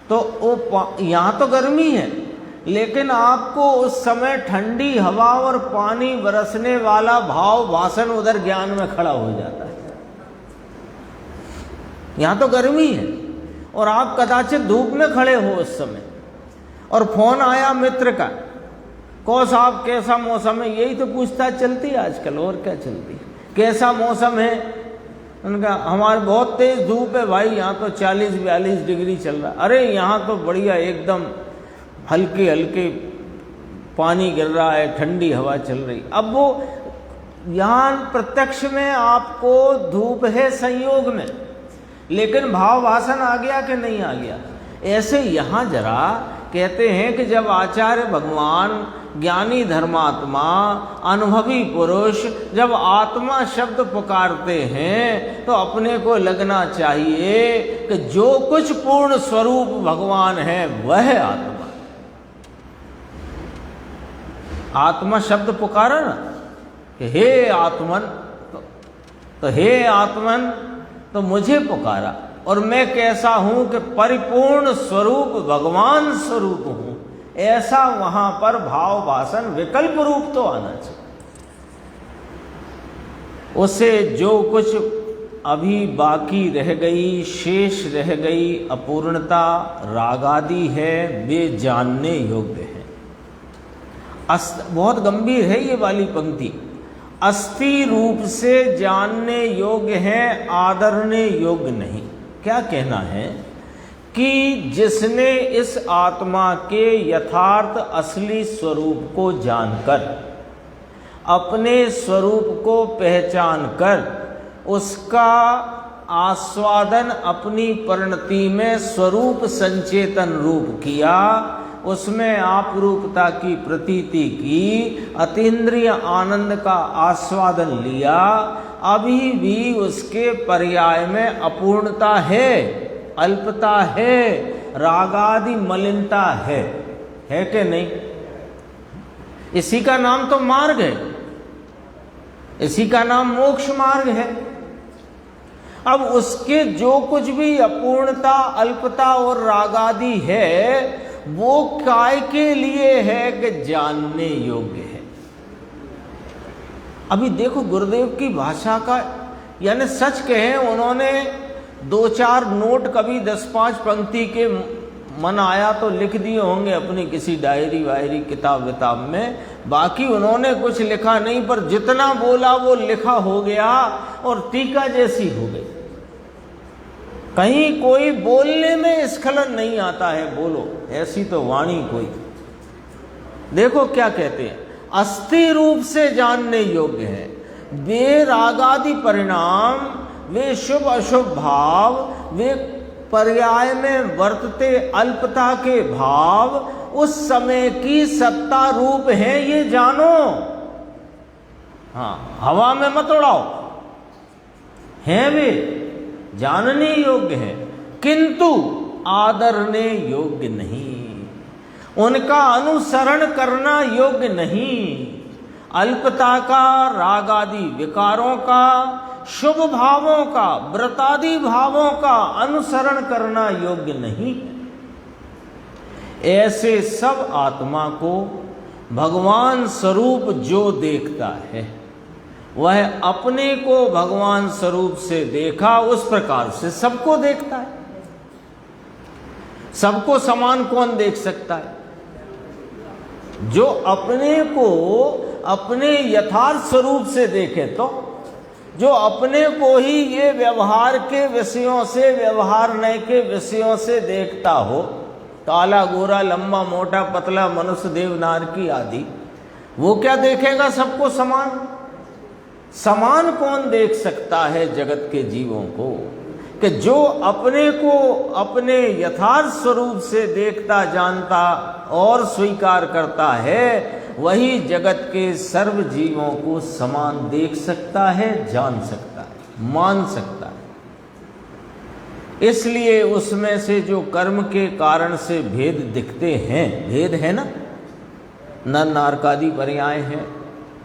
तो वो यहाँ तो गर्मी है लेकिन आपको उस समय ठंडी हवा और पानी बरसने वाला भाव भाषण उधर ज्ञान में खड़ा हो जाता है। यहाँ तो गर्मी है और आप कदाचित धूप में खड़े हो उस समय, और फोन आया मित्र का, को साहब कैसा मौसम है, यही तो पूछताछ चलती है आजकल, और क्या चलती है, कैसा मौसम है, उनका हमारे बहुत तेज धूप है भाई, यहाँ तो 40-42 डिग्री चल रहा है, अरे यहाँ तो बढ़िया एकदम हल्के हल्के पानी गिर रहा है, ठंडी हवा चल रही। अब वो यहाँ प्रत्यक्ष में आपको धूप है संयोग में, लेकिन भाव भाषण आ गया कि नहीं आ गया। ऐसे यहाँ जरा कहते हैं कि जब आचार्य भगवान, ज्ञानी धर्मात्मा, अनुभवी पुरुष जब आत्मा शब्द पुकारते हैं तो अपने को लगना चाहिए कि जो कुछ पूर्ण स्वरूप भगवान है वह आत्मा। आत्मा शब्द पुकारा ना कि हे आत्मन, तो हे आत्मन तो मुझे पुकारा, और मैं कैसा हूं कि परिपूर्ण स्वरूप भगवान स्वरूप हूं, ऐसा वहां पर भाव भाषण विकल्प रूप तो आना चाहिए। उसे जो कुछ अभी बाकी रह गई, शेष रह गई अपूर्णता, रागादि है, वे जानने योग्य है। बहुत गंभीर है ये वाली पंक्ति। अस्थि रूप से जानने योग्य है, आदरने योग्य नहीं। क्या कहना है कि जिसने इस आत्मा के यथार्थ असली स्वरूप को जानकर, अपने स्वरूप को पहचान कर, उसका आस्वादन अपनी परिणति में स्वरूप संचेतन रूप किया, उसमें आप रूपता की प्रतीति की, अतीन्द्रिय आनंद का आस्वादन लिया, अभी भी उसके पर्याय में अपूर्णता है, अल्पता है, रागादि मलिनता है कि नहीं? इसी का नाम तो मार्ग है, इसी का नाम मोक्ष मार्ग है। अब उसके जो कुछ भी अपूर्णता, अल्पता और रागादि है वो काय के लिए है कि जानने योग्य है। अभी देखो गुरुदेव की भाषा का, यानी सच कहें उन्होंने 2-4 नोट कभी 10-5 पंक्ति के मन आया तो लिख दिए होंगे अपनी किसी डायरी वायरी किताब विताब में, बाकी उन्होंने कुछ लिखा नहीं, पर जितना बोला वो लिखा हो गया और टीका जैसी हो गई। कहीं कोई बोलने में स्खलन नहीं आता है, बोलो ऐसी तो वाणी कोई। देखो क्या कहते हैं, अस्थि रूप से जानने योग्य है, वे रागादि परिणाम, वे शुभ अशुभ भाव, वे पर्याय में वर्तते अल्पता के भाव उस समय की सत्ता रूप है, ये जानो। हाँ, हवा में मत उड़ाओ, हैं वे जानने योग्य है, किंतु आदरने योग्य नहीं, उनका अनुसरण करना योग्य नहीं। अल्पता का, रागादि विकारों का, शुभ भावों का, व्रतादि भावों का अनुसरण करना योग्य नहीं। ऐसे सब आत्मा को भगवान स्वरूप जो देखता है वह अपने को भगवान स्वरूप से देखा उस प्रकार से सबको देखता है। सबको समान कौन देख सकता है? जो अपने को अपने यथार्थ स्वरूप से देखे, तो जो अपने को ही ये व्यवहार के विषयों से, व्यवहार नय के विषयों से देखता हो, काला गोरा लंबा मोटा पतला मनुष्य देव नारकी आदि, वो क्या देखेगा सबको समान? समान कौन देख सकता है जगत के जीवों को? कि जो अपने को अपने यथार्थ स्वरूप से देखता, जानता और स्वीकार करता है, वही जगत के सर्व जीवों को समान देख सकता है, जान सकता है, मान सकता है। इसलिए उसमें से जो कर्म के कारण से भेद दिखते हैं, भेद है ना, नर नारकादि पर्याय है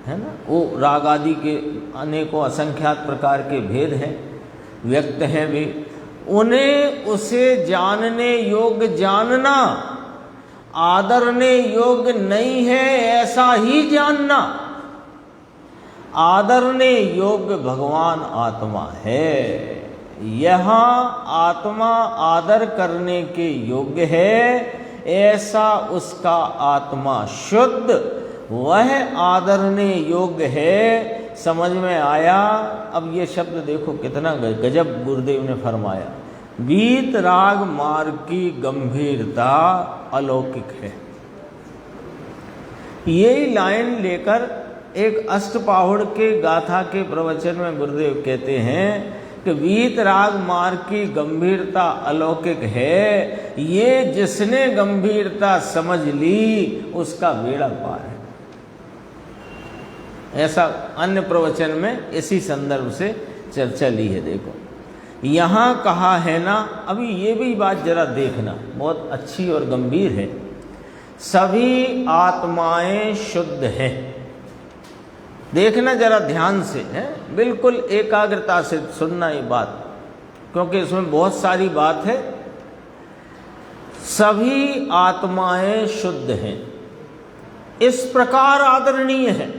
ना, वो राग आदि के अनेकों असंख्यात प्रकार के भेद हैं, व्यक्त हैं वे, उन्हें उसे जानने योग्य जानना, आदरने योग्य नहीं है ऐसा ही जानना। आदरने योग्य भगवान आत्मा है। यहाँ आत्मा आदर करने के योग्य है, ऐसा उसका आत्मा शुद्ध, वह आदरने योग्य है। समझ में आया? अब ये शब्द देखो कितना गजब गुरुदेव ने फरमाया, वीत राग मार्ग की गंभीरता अलौकिक है। यही लाइन लेकर एक अष्टपाहुड़ के गाथा के प्रवचन में गुरुदेव कहते हैं कि वीत राग मार्ग की गंभीरता अलौकिक है। ये जिसने गंभीरता समझ ली उसका बेड़ा पार है। ऐसा अन्य प्रवचन में इसी संदर्भ से चर्चा ली है। देखो यहाँ कहा है ना, अभी ये भी बात जरा देखना, बहुत अच्छी और गंभीर है। सभी आत्माएं शुद्ध हैं। देखना जरा ध्यान से, है बिल्कुल एकाग्रता से सुनना ये बात, क्योंकि इसमें बहुत सारी बात है। सभी आत्माएं शुद्ध हैं, इस प्रकार आदरणीय है।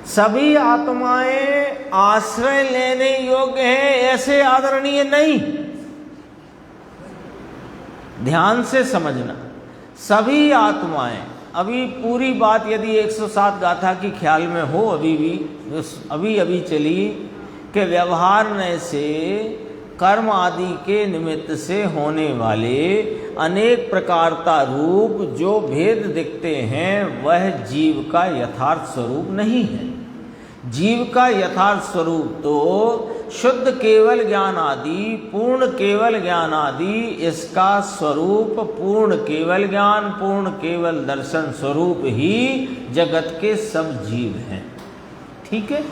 सभी आत्माएं आश्रय लेने योग्य हैं, ऐसे आदरणीय नहीं। ध्यान से समझना, सभी आत्माएं, अभी पूरी बात यदि 107 गाथा की ख्याल में हो, अभी चली कि व्यवहार से कर्म आदि के निमित्त से होने वाले अनेक प्रकारता रूप जो भेद दिखते हैं, वह जीव का यथार्थ स्वरूप नहीं है। जीव का यथार्थ स्वरूप तो शुद्ध केवल ज्ञान आदि, पूर्ण केवल ज्ञान आदि, इसका स्वरूप पूर्ण केवल ज्ञान, पूर्ण केवल दर्शन स्वरूप ही जगत के सब जीव हैं। ठीक है,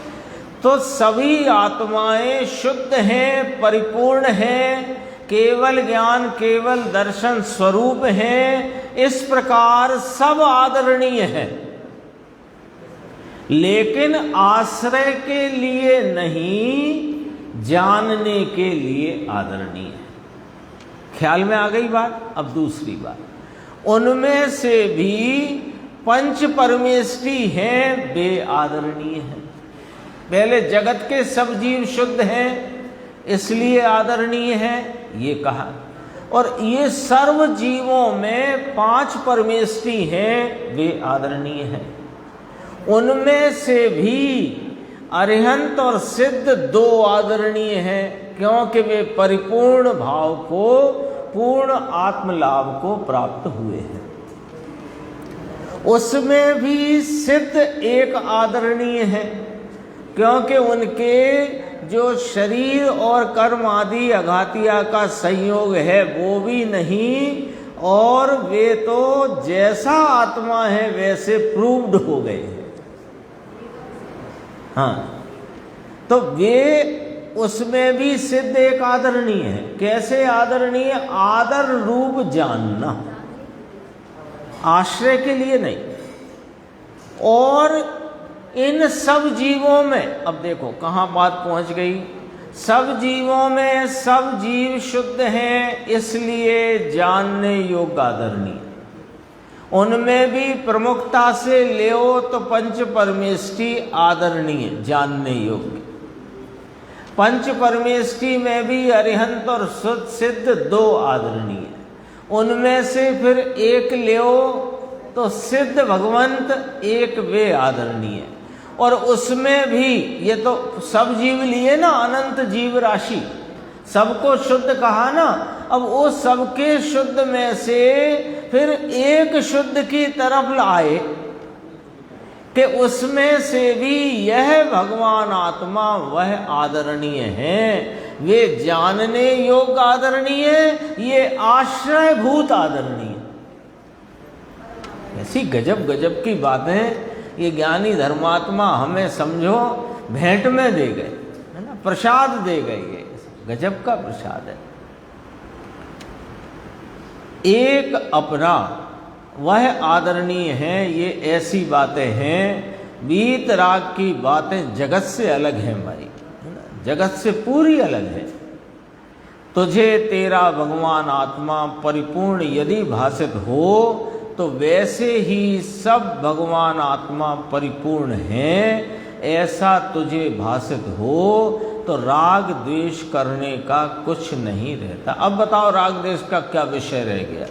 तो सभी आत्माएं शुद्ध हैं, परिपूर्ण हैं, केवल ज्ञान केवल दर्शन स्वरूप हैं। इस प्रकार सब आदरणीय हैं, लेकिन आश्रय के लिए नहीं, जानने के लिए आदरणीय है। ख्याल में आ गई बात? अब दूसरी बात, उनमें से भी पंच परमेष्टि हैं, वे आदरणीय हैं। पहले जगत के सब जीव शुद्ध हैं इसलिए आदरणीय हैं, ये कहा। और ये सर्व जीवों में 5 परमेष्टि हैं, वे आदरणीय हैं। उनमें से भी अरिहंत और सिद्ध 2 आदरणीय हैं, क्योंकि वे परिपूर्ण भाव को, पूर्ण आत्मलाभ को प्राप्त हुए हैं। उसमें भी सिद्ध एक आदरणीय है, क्योंकि उनके जो शरीर और कर्म आदि अघातिया का संयोग है वो भी नहीं, और वे तो जैसा आत्मा है वैसे प्रूव्ड हो गए हैं। हाँ, तो वे उसमें भी सिद्ध एक आदरणीय है। कैसे आदरणीय? आदर रूप जानना, आश्रय के लिए नहीं। और इन सब जीवों में, अब देखो कहाँ बात पहुंच गई, सब जीवों में सब जीव शुद्ध हैं, इसलिए जानने योग्य आदरणीय। उनमें भी प्रमुखता से लेओ तो पंच परमेष्टि आदरणीय, जानने योग्य। पंच परमेष्टि में भी अरिहंत और सिद्ध 2 आदरणीय। उनमें से फिर एक लेओ तो सिद्ध भगवंत एक, वे आदरणीय। और उसमें भी ये तो सब जीव लिए ना, अनंत जीव राशि, सबको शुद्ध कहा ना। अब वो सबके शुद्ध में से फिर एक शुद्ध की तरफ लाए कि उसमें से भी यह भगवान आत्मा वह आदरणीय है, वे जानने योग्य आदरणीय, ये आश्रयभूत आदरणीय। ऐसी गजब गजब की बातें ये ज्ञानी धर्मात्मा हमें समझो भेंट में दे गए, है ना, प्रसाद दे गए। ये गजब का प्रसाद है। एक अपना वह आदरणीय है, ये ऐसी बातें हैं, वीतराग की बातें जगत से अलग हैं भाई, है ना, जगत से पूरी अलग है। तुझे तेरा भगवान आत्मा परिपूर्ण यदि भासित हो तो वैसे ही सब भगवान आत्मा परिपूर्ण हैं, ऐसा तुझे भासित हो तो राग द्वेष करने का कुछ नहीं रहता। अब बताओ राग द्वेष का क्या विषय रह गया?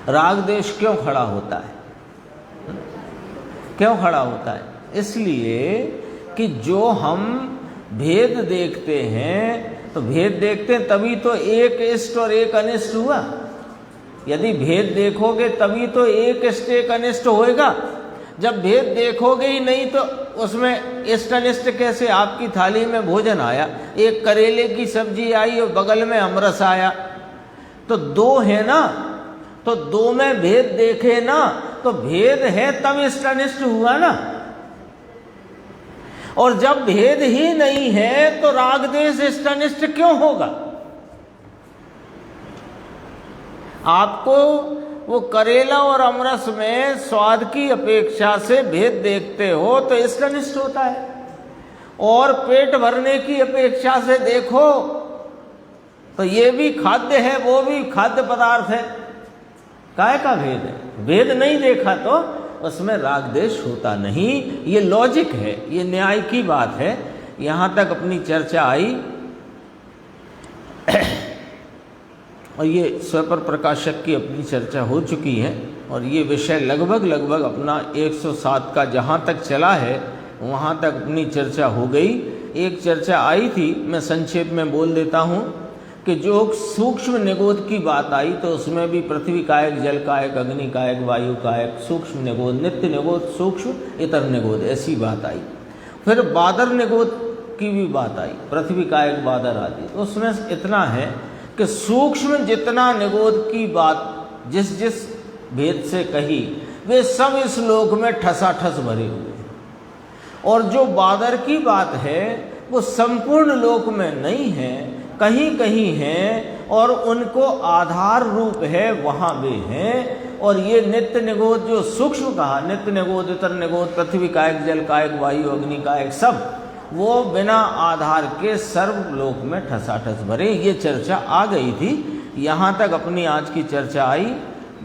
राग द्वेष क्यों खड़ा होता है? क्यों खड़ा होता है? इसलिए कि जो हम भेद देखते हैं, तो भेद देखते हैं तभी तो एक इष्ट और एक अनिष्ट हुआ। यदि भेद देखोगे तभी तो एक इष्ट एक अनिष्ट होएगा। जब भेद देखोगे ही नहीं तो उसमें इष्ट अनिष्ट कैसे? आपकी थाली में भोजन आया, एक करेले की सब्जी आई और बगल में अमरस आया, तो दो है ना, तो दो में भेद देखे ना, तो भेद है तब इष्ट अनिष्ट हुआ ना। और जब भेद ही नहीं है तो राग द्वेष इष्ट अनिष्ट क्यों होगा? आपको वो करेला और अमरस में स्वाद की अपेक्षा से भेद देखते हो तो इष्ट अनिष्ट होता है, और पेट भरने की अपेक्षा से देखो तो ये भी खाद्य है, वो भी खाद्य पदार्थ है। काय का भेद है? भेद नहीं देखा तो उसमें राग द्वेष होता नहीं। ये लॉजिक है, ये न्याय की बात है। यहाँ तक अपनी चर्चा आई और ये स्वपर प्रकाशक की अपनी चर्चा हो चुकी है, और ये विषय लगभग अपना 107 का जहाँ तक चला है वहाँ तक अपनी चर्चा हो गई। एक चर्चा आई थी, मैं संक्षेप में बोल देता हूँ कि जो सूक्ष्म निगोद की बात आई तो उसमें भी पृथ्वी कायक, जल कायक, अग्नि कायक, वायु कायक, सूक्ष्म निगोद, नित्य निगोद, सूक्ष्म, इतर निगोद, ऐसी बात आई। फिर बादर निगोद की भी बात आई, पृथ्वी कायक, बादर आदि। तो उसमें इतना है कि सूक्ष्म जितना निगोद की बात जिस जिस भेद से कही, वे सब इस लोक में ठसाठस भरे हुए हैं, और जो बादर की बात है वो संपूर्ण लोक में नहीं है, कहीं कहीं हैं, और उनको आधार रूप है वहाँ वे हैं। और ये नित्य निगोद जो सूक्ष्म कहा, नित्य निगोद, इतर निगोद, पृथ्वी कायक, जल कायक, वायु अग्नि कायक, सब वो बिना आधार के सर्वलोक में ठसाठस भरे। ये चर्चा आ गई थी, यहाँ तक अपनी आज की चर्चा आई।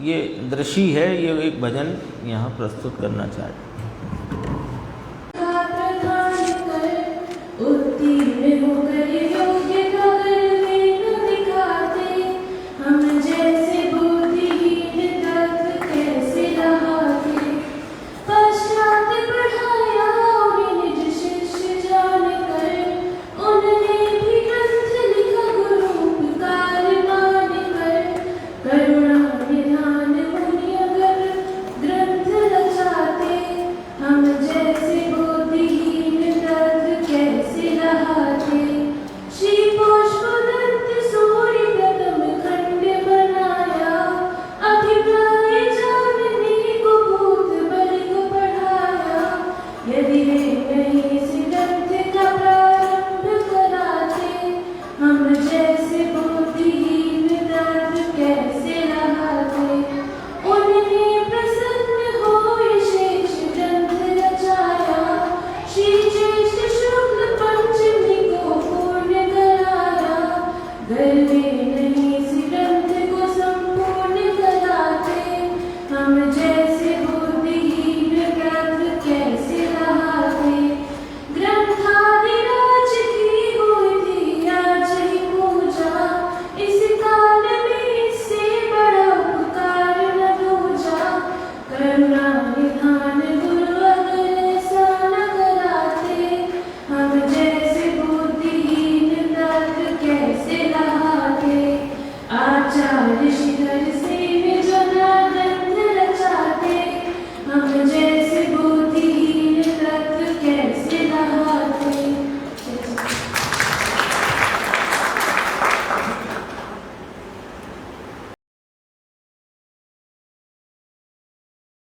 ये दृश्य है, ये एक भजन यहाँ प्रस्तुत करना चाहते। Then